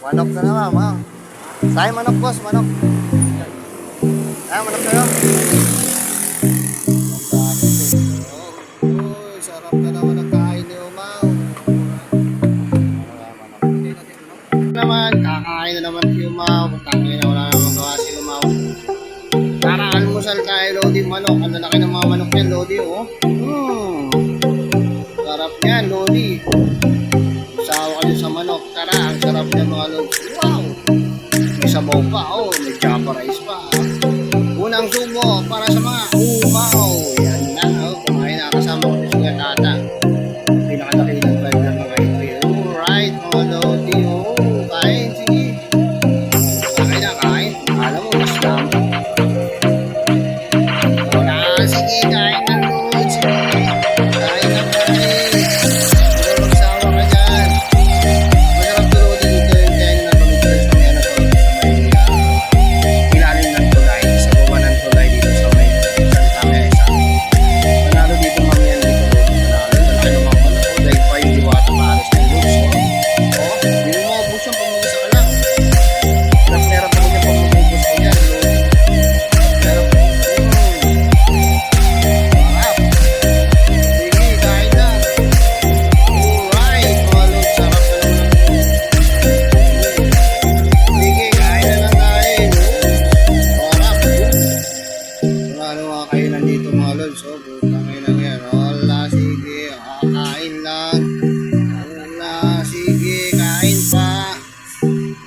Manok na naman, ma. Sa'yo manok, boss, manok. Manok kayo. Oh, sarap na naman ang kain ni Umaw. Naman, kakain na naman si Umaw. Tangin na wala naman gawa si Umaw. Tara, almusal tayo, Lodi, manok. Ang lalaki ng mga manok yan, Lodi, oh. Sarap yan, Lodi. Sawa ka din sa manok. Tara, ang sarap yan, mga Lodi. Wow! May sabaw pa, oh. May java rice pa. Unang sumo para sa mga Umaw. Yan na, oh. Kumain na kasama ko sa mga tata. Pinakadaki ng vlog ng mga ito. Alright, mga Lodi, oh. Kain, sige. Kain na, kain. Alam mo, mas lang. Sige, kain ng Lord. Sige, kain ng kain. Pero magsawa ka dyan. Masarap tulog dito yung kain na tulog sa may ano to. Ilalim ng tulay. Sa baba ng tulay dito sa may salita may isa. Panalo dito mamaya dito. Panalo. Talaki naman ko na. Tulay pa yung diwata maalas ng Lord. Oh, hindi mo maubos yung pamumisa ka lang. Hirap ako yung pamumubos ko dyan. Pero so, butang ina yan. Wala, sige, kakain lang. Wala, sige, kain pa.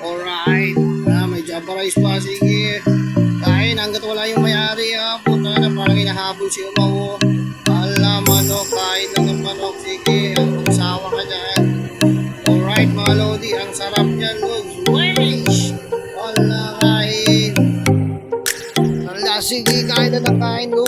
Alright. May java rice pa, sige. Kain hanggat wala yung may-ari, ha. Puta na, parang hinahabol si Umaw. Wala, manok, kain lang ng manok. Sige, ang magsawa ka dyan. Alright, mga Lodi, ang sarap niyan, Lodi. Wish! Wala, kain. Wala, sige, kain na ng kain, Lodi.